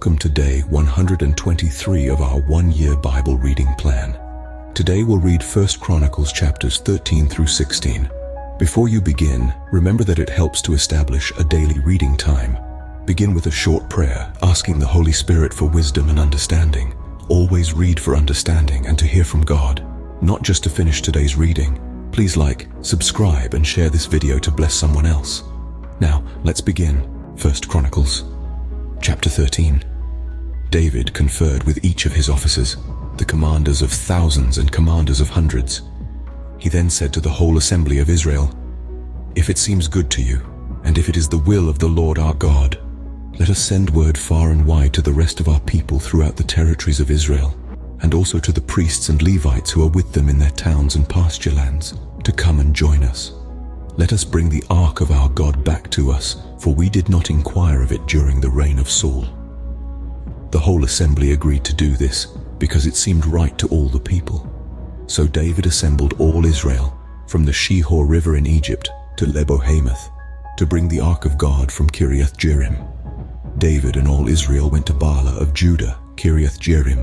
Welcome to day 123 of our one-year Bible reading plan. Today we'll read 1 Chronicles chapters 13 through 16. Before you begin, remember that it helps to establish a daily reading time. Begin with a short prayer, asking the Holy Spirit for wisdom and understanding. Always read for understanding and to hear from God, not just to finish today's reading. Please like, subscribe, and share this video to bless someone else. Now, let's begin. 1 Chronicles Chapter 13. David conferred with each of his officers, the commanders of thousands and commanders of hundreds. He then said to the whole assembly of Israel, "If it seems good to you, and if it is the will of the Lord our God, let us send word far and wide to the rest of our people throughout the territories of Israel, and also to the priests and Levites who are with them in their towns and pasture lands, to come and join us. Let us bring the ark of our God back to us, for we did not inquire of it during the reign of Saul." The whole assembly agreed to do this, because it seemed right to all the people. So David assembled all Israel, from the Shihor River in Egypt to Lebo-Hamath, to bring the ark of God from Kiriath-Jearim. David and all Israel went to Baalah of Judah, Kiriath-Jearim,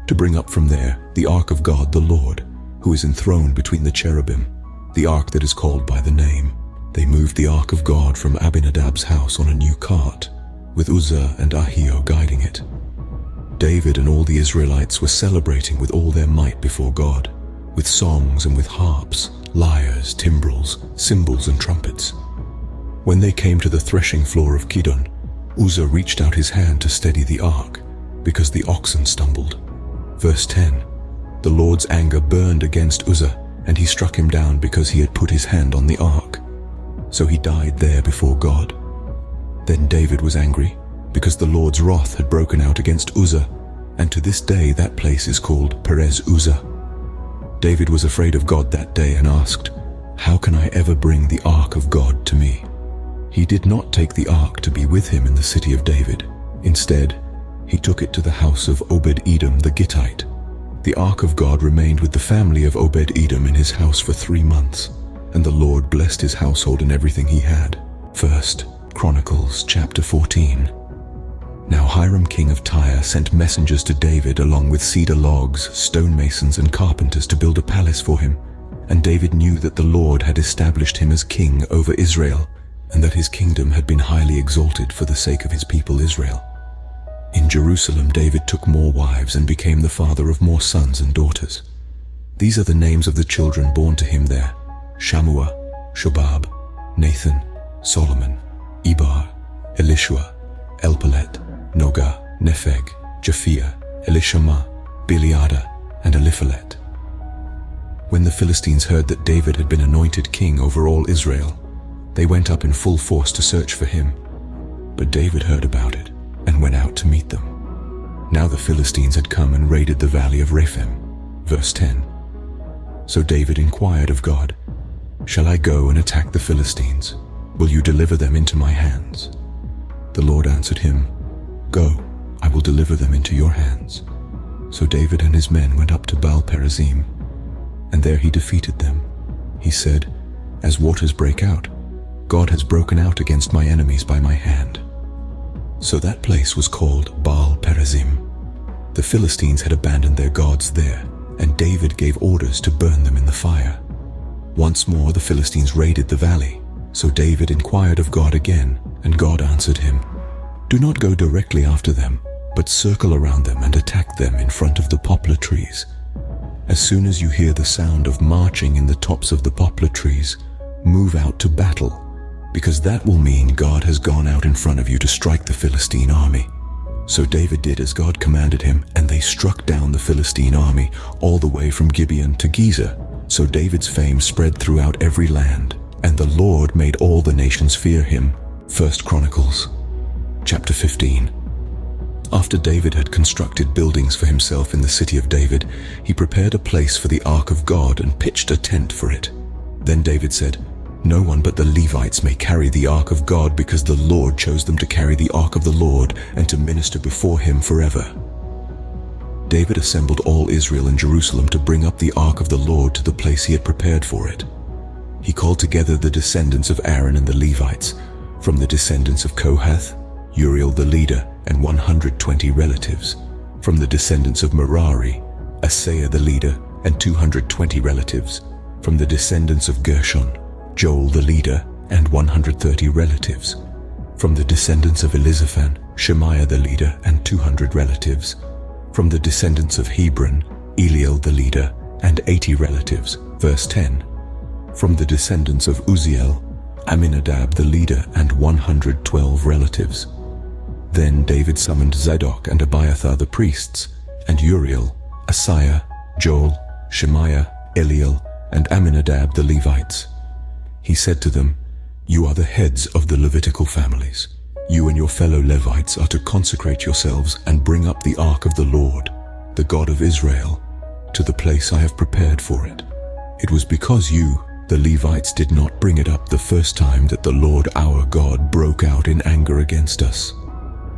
to bring up from there the ark of God the Lord, who is enthroned between the cherubim, the ark that is called by the name. They moved the ark of God from Abinadab's house on a new cart, with Uzzah and Ahio guiding it. David and all the Israelites were celebrating with all their might before God, with songs and with harps, lyres, timbrels, cymbals and trumpets. When they came to the threshing floor of Kidon, Uzzah reached out his hand to steady the ark, because the oxen stumbled. Verse 10. The Lord's anger burned against Uzzah, and he struck him down because he had put his hand on the ark. So he died there before God. Then David was angry, because the Lord's wrath had broken out against Uzzah, and to this day that place is called Perez Uzzah. David was afraid of God that day and asked, "How can I ever bring the ark of God to me?" He did not take the ark to be with him in the city of David. Instead, he took it to the house of Obed-Edom the Gittite. The ark of God remained with the family of Obed-Edom in his house for 3 months, and the Lord blessed his household and everything he had. 1 Chronicles chapter 14. Now Hiram king of Tyre sent messengers to David along with cedar logs, stonemasons and carpenters to build a palace for him, and David knew that the Lord had established him as king over Israel, and that his kingdom had been highly exalted for the sake of his people Israel. In Jerusalem, David took more wives and became the father of more sons and daughters. These are the names of the children born to him there: Shammua, Shobab, Nathan, Solomon, Ebar, Elishua, Elpelet, Noga, Nepheg, Japhia, Elishama, Biliada, and Eliphalet. When the Philistines heard that David had been anointed king over all Israel, they went up in full force to search for him. But David heard about it and went out to meet them. Now the Philistines had come and raided the valley of Rephaim. Verse 10. So David inquired of God, "Shall I go and attack the Philistines? Will you deliver them into my hands?" The Lord answered him, "Go, I will deliver them into your hands." So David and his men went up to Baal-perazim, and there he defeated them. He said, "As waters break out, God has broken out against my enemies by my hand." So that place was called Baal-perazim. The Philistines had abandoned their gods there, and David gave orders to burn them in the fire. Once more the Philistines raided the valley, so David inquired of God again, and God answered him, "Do not go directly after them, but circle around them and attack them in front of the poplar trees. As soon as you hear the sound of marching in the tops of the poplar trees, move out to battle, because that will mean God has gone out in front of you to strike the Philistine army." So David did as God commanded him, and they struck down the Philistine army all the way from Gibeon to Gezer. So David's fame spread throughout every land, and the Lord made all the nations fear him. 1 Chronicles chapter 15. After David had constructed buildings for himself in the city of David, he prepared a place for the ark of God and pitched a tent for it. Then David said, "No one but the Levites may carry the ark of God, because the Lord chose them to carry the ark of the Lord and to minister before him forever." David assembled all Israel in Jerusalem to bring up the ark of the Lord to the place he had prepared for it. He called together the descendants of Aaron and the Levites, from the descendants of Kohath, Uriel the leader, and 120 relatives. From the descendants of Merari, Asaiah the leader and 220 relatives. From the descendants of Gershon, Joel the leader and 130 relatives. From the descendants of Elizaphan, Shemaiah the leader and 200 relatives. From the descendants of Hebron, Eliel the leader and 80 relatives. Verse 10. From the descendants of Uzziel, Aminadab the leader and 112 relatives. Then David summoned Zadok and Abiathar the priests, and Uriel, Asaiah, Joel, Shemaiah, Eliel, and Aminadab the Levites. He said to them, "You are the heads of the Levitical families. You and your fellow Levites are to consecrate yourselves and bring up the ark of the Lord, the God of Israel, to the place I have prepared for it. It was because you, the Levites, did not bring it up the first time that the Lord our God broke out in anger against us.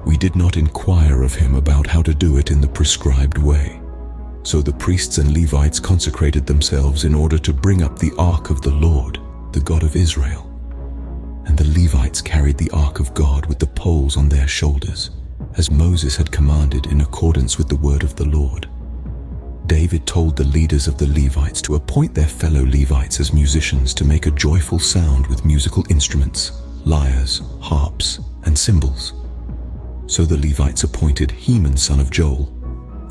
We did not inquire of him about how to do it in the prescribed way. So the priests and Levites consecrated themselves in order to bring up the ark of the Lord, the God of Israel. And the Levites carried the ark of God with the poles on their shoulders, as Moses had commanded in accordance with the word of the Lord. David told the leaders of the Levites to appoint their fellow Levites as musicians to make a joyful sound with musical instruments, lyres, harps, and cymbals. So the Levites appointed Heman son of Joel,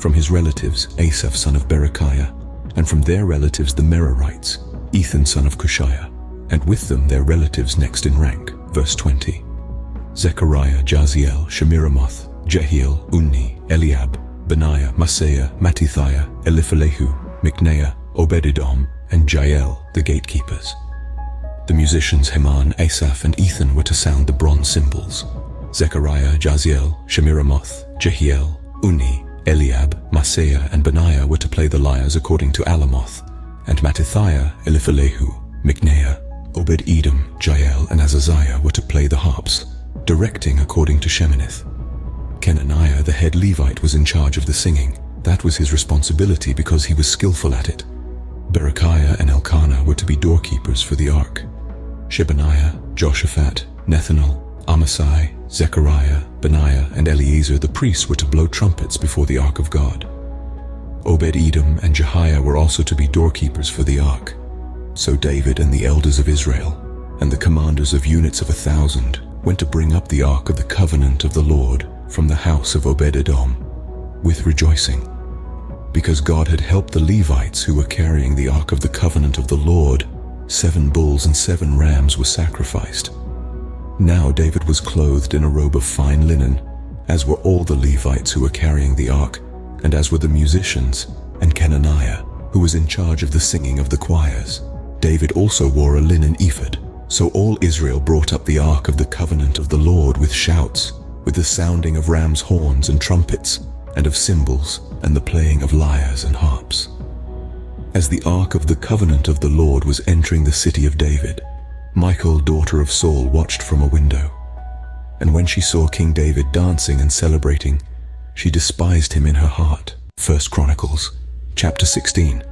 from his relatives Asaph son of Berechiah, and from their relatives the Merarites, Ethan son of Cushiah, and with them their relatives next in rank. Verse 20. Zechariah, Jaziel, Shemiramoth, Jehiel, Unni, Eliab, Benaiah, Maaseiah, Mattithiah, Eliphelehu, Mikneiah, Obed-Edom, and Jael, the gatekeepers. The musicians Heman, Asaph, and Ethan were to sound the bronze cymbals. Zechariah, Jaziel, Shemiramoth, Jehiel, Unni, Eliab, Maaseiah, and Benaiah were to play the lyres according to Alamoth, and Mattithiah, Eliphelehu, Mikneiah, Obed-Edom, Jael, and Azaziah were to play the harps, directing according to Sheminith. Kenaniah, the head Levite, was in charge of the singing. That was his responsibility because he was skillful at it. Berechiah and Elkanah were to be doorkeepers for the ark. Shebaniah, Joshaphat, Nethanel, Amasai, Zechariah, Benaiah, and Eleazar the priests were to blow trumpets before the ark of God. Obed-Edom and Jehiah were also to be doorkeepers for the ark. So David and the elders of Israel, and the commanders of units of 1,000, went to bring up the ark of the covenant of the Lord from the house of Obed-Edom, with rejoicing, because God had helped the Levites who were carrying the ark of the covenant of the Lord. 7 bulls and 7 rams were sacrificed. Now David was clothed in a robe of fine linen, as were all the Levites who were carrying the ark, and as were the musicians, and Kenaniah, who was in charge of the singing of the choirs. David also wore a linen ephod. So all Israel brought up the ark of the covenant of the Lord with shouts, with the sounding of ram's horns and trumpets, and of cymbals, and the playing of lyres and harps. As the ark of the covenant of the Lord was entering the city of David, Michal, daughter of Saul, watched from a window. And when she saw King David dancing and celebrating, she despised him in her heart. 1 Chronicles, chapter 16.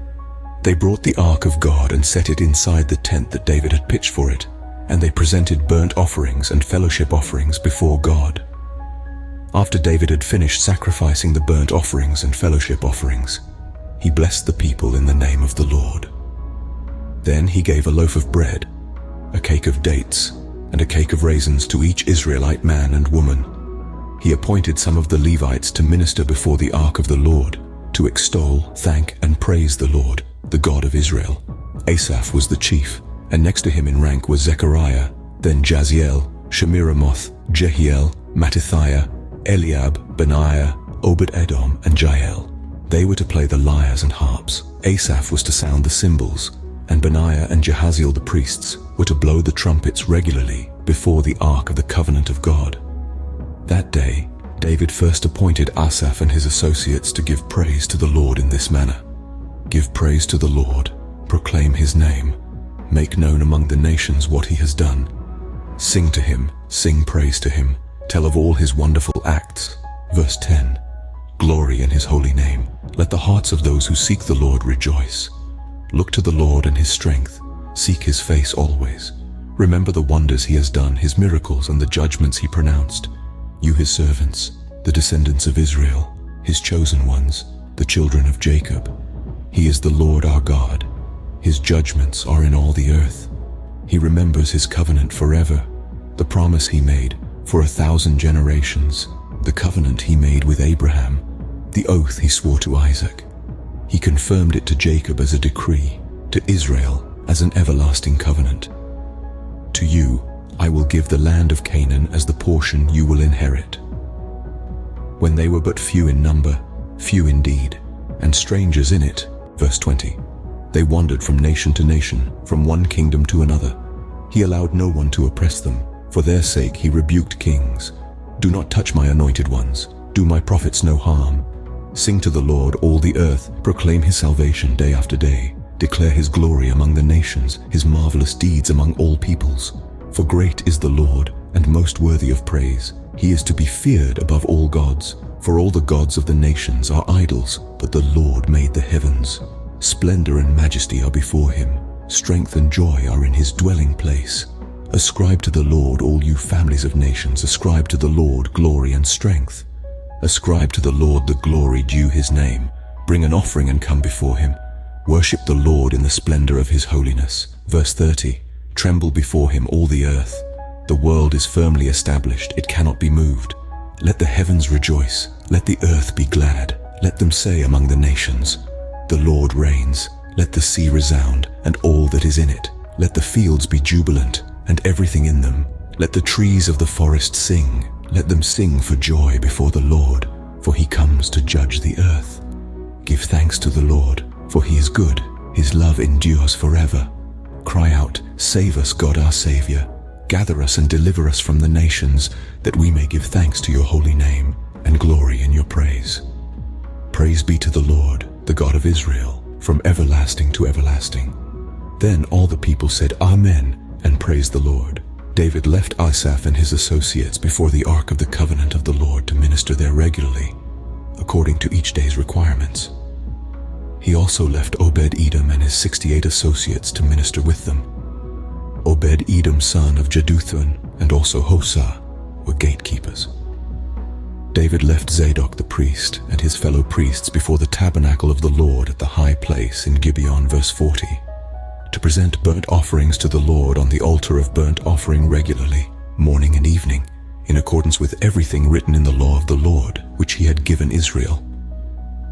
They brought the ark of God and set it inside the tent that David had pitched for it, and they presented burnt offerings and fellowship offerings before God. After David had finished sacrificing the burnt offerings and fellowship offerings, he blessed the people in the name of the Lord. Then he gave a loaf of bread, a cake of dates, and a cake of raisins to each Israelite man and woman. He appointed some of the Levites to minister before the ark of the Lord, to extol, thank, and praise the Lord, the God of Israel. Asaph was the chief, and next to him in rank was Zechariah, then Jaziel, Shemiramoth, Jehiel, Mattithiah, Eliab, Benaiah, Obed-Edom, and Jael. They were to play the lyres and harps. Asaph was to sound the cymbals, and Benaiah and Jehaziel the priests were to blow the trumpets regularly before the ark of the covenant of God. That day, David first appointed Asaph and his associates to give praise to the Lord in this manner. Give praise to the Lord, proclaim his name, make known among the nations what he has done. Sing to him, sing praise to him, tell of all his wonderful acts. Verse 10. Glory in his holy name. Let the hearts of those who seek the Lord rejoice. Look to the Lord and his strength. Seek his face always. Remember the wonders he has done, his miracles and the judgments he pronounced. You his servants, the descendants of Israel, his chosen ones, the children of Jacob. He is the Lord our God. His judgments are in all the earth. He remembers his covenant forever, the promise he made for 1,000 generations, the covenant he made with Abraham, the oath he swore to Isaac. He confirmed it to Jacob as a decree, to Israel as an everlasting covenant. To you I will give the land of Canaan as the portion you will inherit. When they were but few in number, few indeed, and strangers in it, verse 20, they wandered from nation to nation, from one kingdom to another. He allowed no one to oppress them. For their sake he rebuked kings. Do not touch my anointed ones. Do my prophets no harm. Sing to the Lord, all the earth. Proclaim his salvation day after day. Declare his glory among the nations, his marvelous deeds among all peoples. For great is the Lord, and most worthy of praise. He is to be feared above all gods. For all the gods of the nations are idols, but the Lord made the heavens. Splendor and majesty are before him. Strength and joy are in his dwelling place. Ascribe to the Lord, all you families of nations. Ascribe to the Lord glory and strength. Ascribe to the Lord the glory due his name. Bring an offering and come before him. Worship the Lord in the splendor of his holiness. Verse 30, tremble before him, all the earth. The world is firmly established, it cannot be moved. Let the heavens rejoice, let the earth be glad. Let them say among the nations, the Lord reigns. Let the sea resound, and all that is in it. Let the fields be jubilant, and everything in them. Let the trees of the forest sing. Let them sing for joy before the Lord, for he comes to judge the earth. Give thanks to the Lord, for he is good. His love endures forever. Cry out, save us, God our Savior. Gather us and deliver us from the nations, that we may give thanks to your holy name and glory in your praise. Praise be to the Lord, the God of Israel, from everlasting to everlasting. Then all the people said, Amen, and praised the Lord. David left Asaph and his associates before the ark of the covenant of the Lord to minister there regularly, according to each day's requirements. He also left Obed-Edom and his 68 associates to minister with them. Obed-Edom son of Jeduthun and also Hosah were gatekeepers. David left Zadok the priest and his fellow priests before the tabernacle of the Lord at the high place in Gibeon, verse 40, to present burnt offerings to the Lord on the altar of burnt offering regularly, morning and evening, in accordance with everything written in the law of the Lord, which he had given Israel.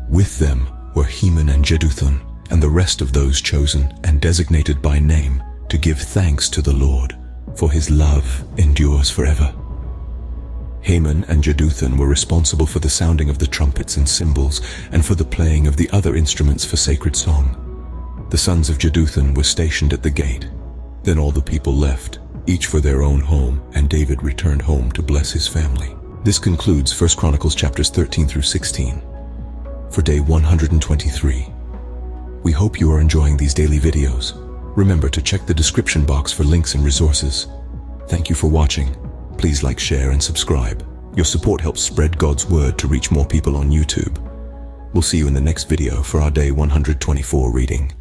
With them were Heman and Jeduthun, and the rest of those chosen and designated by name to give thanks to the Lord, for his love endures forever. Heman and Jeduthun were responsible for the sounding of the trumpets and cymbals, and for the playing of the other instruments for sacred song. The sons of Jeduthun were stationed at the gate. Then all the people left, each for their own home, and David returned home to bless his family. This concludes 1 Chronicles chapters 13 through 16 for day 123. We hope you are enjoying these daily videos. Remember to check the description box for links and resources. Thank you for watching. Please like, share, and subscribe. Your support helps spread God's word to reach more people on YouTube. We'll see you in the next video for our day 124 reading.